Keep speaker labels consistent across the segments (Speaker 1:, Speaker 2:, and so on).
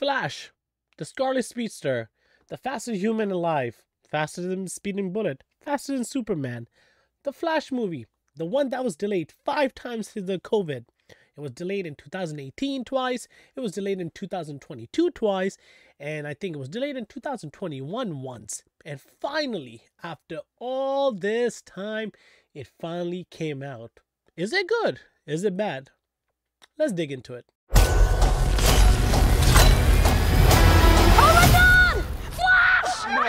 Speaker 1: Flash, the Scarlet Speedster, the fastest human alive, faster than speeding bullet, faster than Superman. The Flash movie, the one that was delayed 5 times to the COVID. It was delayed in 2018 twice, it was delayed in 2022 twice, and I think it was delayed in 2021 once. And finally, after all this time, it finally came out. Is it good? Is it bad? Let's dig into it.
Speaker 2: Oh my God! Flash!
Speaker 3: No.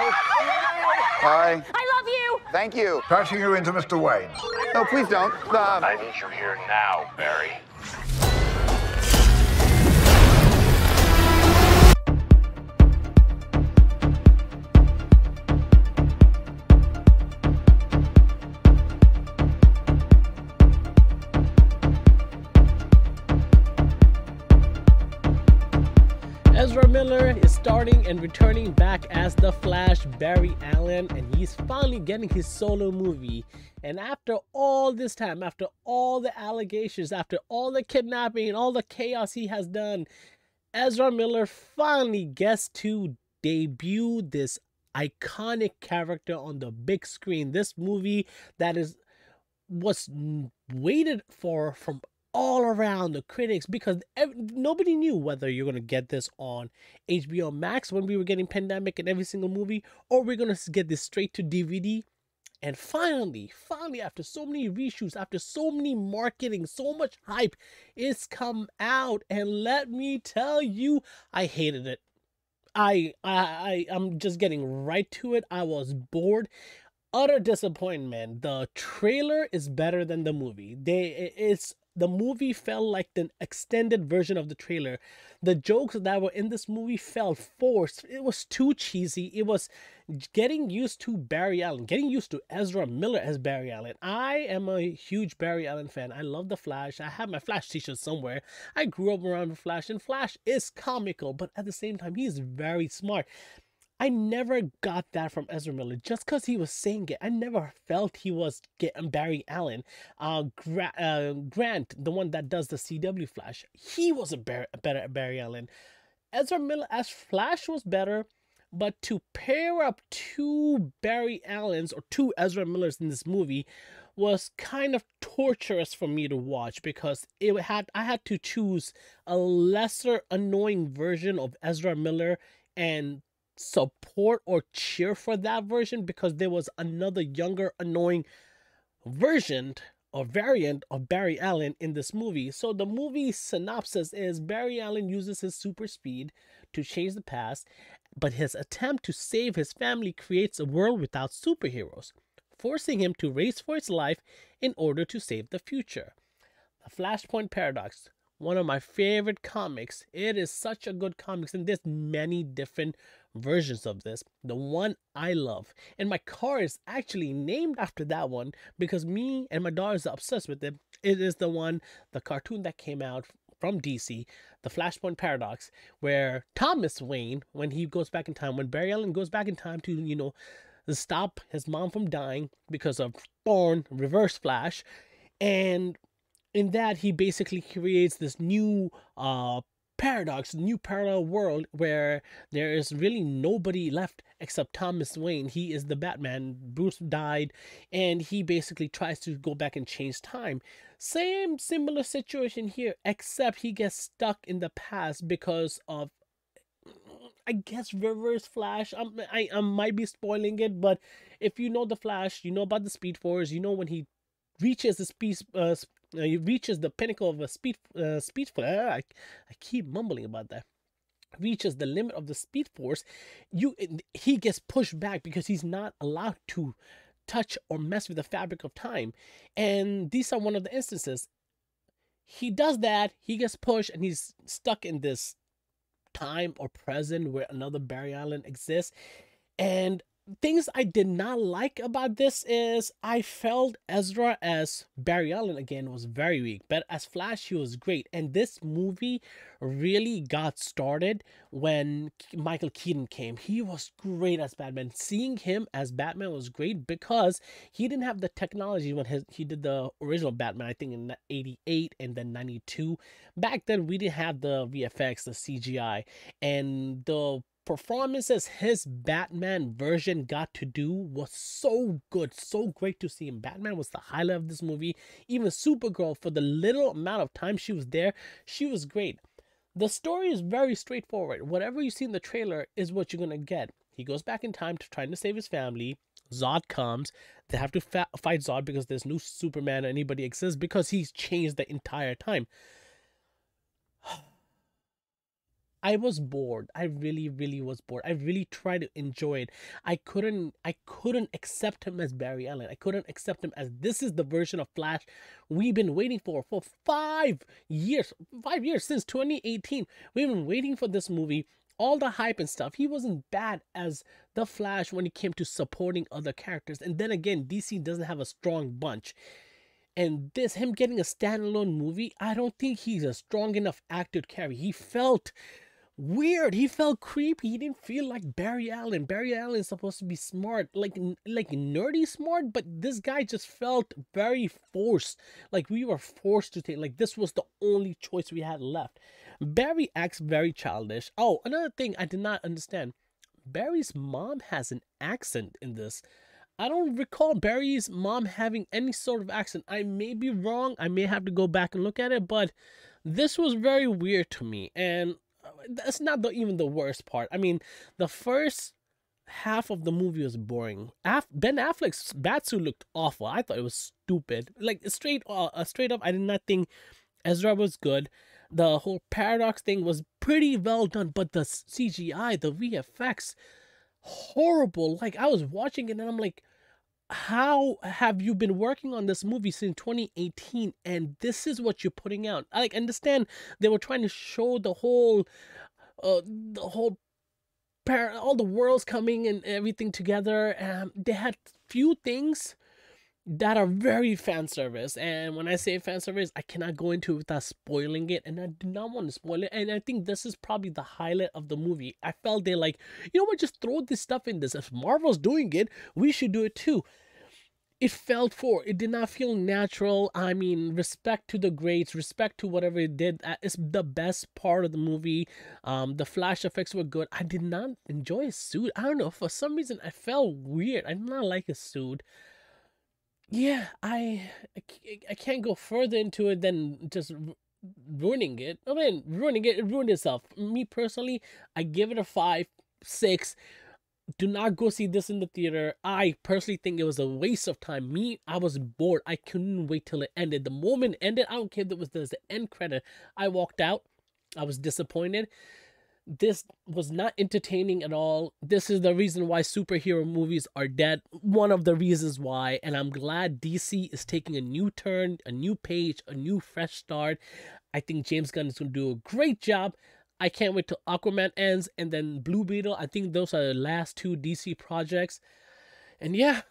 Speaker 2: I
Speaker 3: Hi.
Speaker 2: love you!
Speaker 3: Thank you.
Speaker 4: Passing you into Mr. Wayne.
Speaker 3: No, please don't.
Speaker 5: I need you here now, Barry.
Speaker 1: Ezra Miller is starting and returning back as the Flash, Barry Allen, and he's finally getting his solo movie. And after all this time, after all the allegations, after all the kidnapping and all the chaos he has done, Ezra Miller finally gets to debut this iconic character on the big screen. This movie that was waited for from all around the critics, because nobody knew whether you're going to get this on HBO Max when we were getting Pandemic in every single movie, or we're going to get this straight to DVD. And finally, after so many reshoots, after so many marketing, so much hype, it's come out. And let me tell you, I hated it. I'm just getting right to it. I was bored. Utter disappointment. The trailer is better than the movie. The movie felt like the extended version of the trailer. The jokes that were in this movie felt forced. It was too cheesy. It was getting used to Barry Allen, getting used to Ezra Miller as Barry Allen. I am a huge Barry Allen fan. I love The Flash. I have my Flash t-shirt somewhere. I grew up around The Flash, and Flash is comical, but at the same time, he's very smart. I never got that from Ezra Miller just because he was saying it. I never felt he was getting Barry Allen. Grant, the one that does the CW Flash, he was a better Barry Allen. Ezra Miller as Flash was better, but to pair up 2 Barry Allens or 2 Ezra Millers in this movie was kind of torturous for me to watch, because I had to choose a lesser annoying version of Ezra Miller and support or cheer for that version, because there was another younger annoying version or variant of Barry Allen in this movie. So the movie synopsis is Barry Allen uses his super speed to change the past, but his attempt to save his family creates a world without superheroes, forcing him to race for his life in order to save the future. The Flashpoint Paradox, one of my favorite comics. It is such a good comics, and there's many different versions of this. The one I love, and my car is actually named after that one, because me and my daughters are obsessed with it. It is the cartoon that came out from DC, the Flashpoint Paradox, where Thomas Wayne, when he goes back in time, when Barry Allen goes back in time to, stop his mom from dying because of Born Reverse Flash, and in that, he basically creates this new paradox, new parallel world where there is really nobody left except Thomas Wayne. He is the Batman. Bruce died, and he basically tries to go back and change time. Similar situation here, except he gets stuck in the past because of, I guess, Reverse Flash. I might be spoiling it, but if you know the Flash, you know about the Speed Force. You know when he reaches the he reaches the pinnacle of a speed force. I keep mumbling about that. Reaches the limit of the speed force. He gets pushed back because he's not allowed to touch or mess with the fabric of time. And these are one of the instances. He does that. He gets pushed, and he's stuck in this time or present where another Barry Allen exists. And things I did not like about this is I felt Ezra as Barry Allen again was very weak, but as Flash he was great. And this movie really got started when Michael Keaton came. He was great as Batman. Seeing him as Batman was great because he didn't have the technology when he did the original Batman, I think in 88 and then 92. Back then we didn't have the VFX, the CGI, and the performances his Batman version got to do was so good, so great to see him. Batman was the highlight of this movie. Even Supergirl, for the little amount of time she was there, she was great. The story is very straightforward. Whatever you see in the trailer is what you're gonna get. He goes back in time to trying to save his family. Zod comes. They have to fight Zod because there's no Superman or anybody exists because he's changed the entire time. I was bored. I really, really was bored. I really tried to enjoy it. I couldn't accept him as Barry Allen. I couldn't accept him as this is the version of Flash we've been waiting for 5 years. 5 years since 2018. We've been waiting for this movie. All the hype and stuff. He wasn't bad as the Flash when it came to supporting other characters. And then again, DC doesn't have a strong bunch. And him getting a standalone movie, I don't think he's a strong enough actor to carry. He felt weird. He felt creepy. He didn't feel like Barry Allen. Barry Allen is supposed to be smart, like nerdy smart, but this guy just felt very forced. Like we were forced to take, like this was the only choice we had left. Barry acts very childish. Oh, another thing I did not understand. Barry's mom has an accent in this. I don't recall Barry's mom having any sort of accent. I may be wrong. I may have to go back and look at it, but this was very weird to me. And that's not even the worst part. I mean, the first half of the movie was boring. Ben Affleck's Batsuit looked awful. I thought it was stupid. Like straight up, I did not think Ezra was good. The whole paradox thing was pretty well done, but the CGI, the VFX, horrible. Like I was watching it and I'm like, how have you been working on this movie since 2018 and this is what you're putting out? I like understand they were trying to show the whole all the worlds coming and everything together. They had few things that are very fan service, and when I say fan service, I cannot go into it without spoiling it, and I do not want to spoil it. And I think this is probably the highlight of the movie. I felt they like, you know what, just throw this stuff in this. If Marvel's doing it, we should do it too. It felt it did not feel natural. I mean, respect to the greats, respect to whatever it did. It's the best part of the movie. The flash effects were good. I did not enjoy his suit. I don't know, for some reason I felt weird. I did not like his suit. Yeah, I can't go further into it than just ruining it. I mean, it ruined itself. Me personally, I give it a 5, 6. Do not go see this in the theater. I personally think it was a waste of time. I was bored. I couldn't wait till it ended. The moment it ended, I don't care if there's the end credit. I walked out. I was disappointed. This was not entertaining at all. This is the reason why superhero movies are dead. One of the reasons why. And I'm glad DC is taking a new turn, a new page, a new fresh start. I think James Gunn is going to do a great job. I can't wait till Aquaman ends and then Blue Beetle. I think those are the last 2 DC projects. And yeah,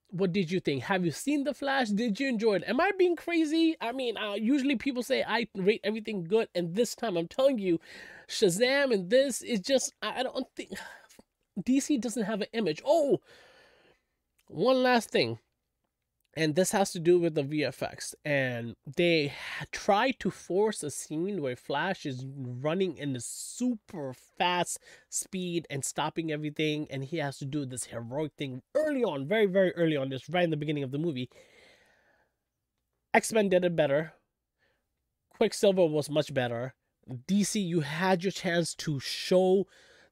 Speaker 1: what did you think? Have you seen The Flash? Did you enjoy it? Am I being crazy? I mean, usually people say I rate everything good, and this time I'm telling you, Shazam and this is just, I don't think DC doesn't have an image. Oh, one last thing, and this has to do with the VFX. And they tried to force a scene where Flash is running in a super fast speed and stopping everything, and he has to do this heroic thing early on, very, very early on, just right in the beginning of the movie. X-Men did it better. Quicksilver was much better. DC, you had your chance to show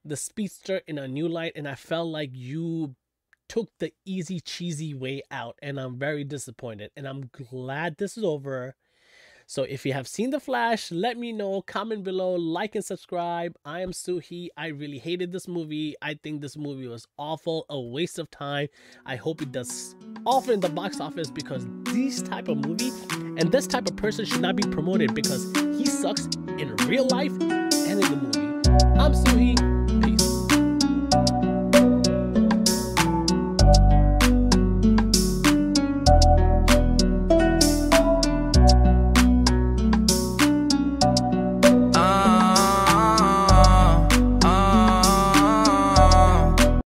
Speaker 1: the Speedster in a new light, and I felt like you took the easy, cheesy way out, and I'm very disappointed, and I'm glad this is over. So if you have seen The Flash, let me know, comment below, like and subscribe. I am Suhe. I really hated this movie. I think this movie was awful, a waste of time. I hope it does awful in the box office, because this type of movie and this type of person should not be promoted, because he sucks in real life and in the movie. I'm Suhe.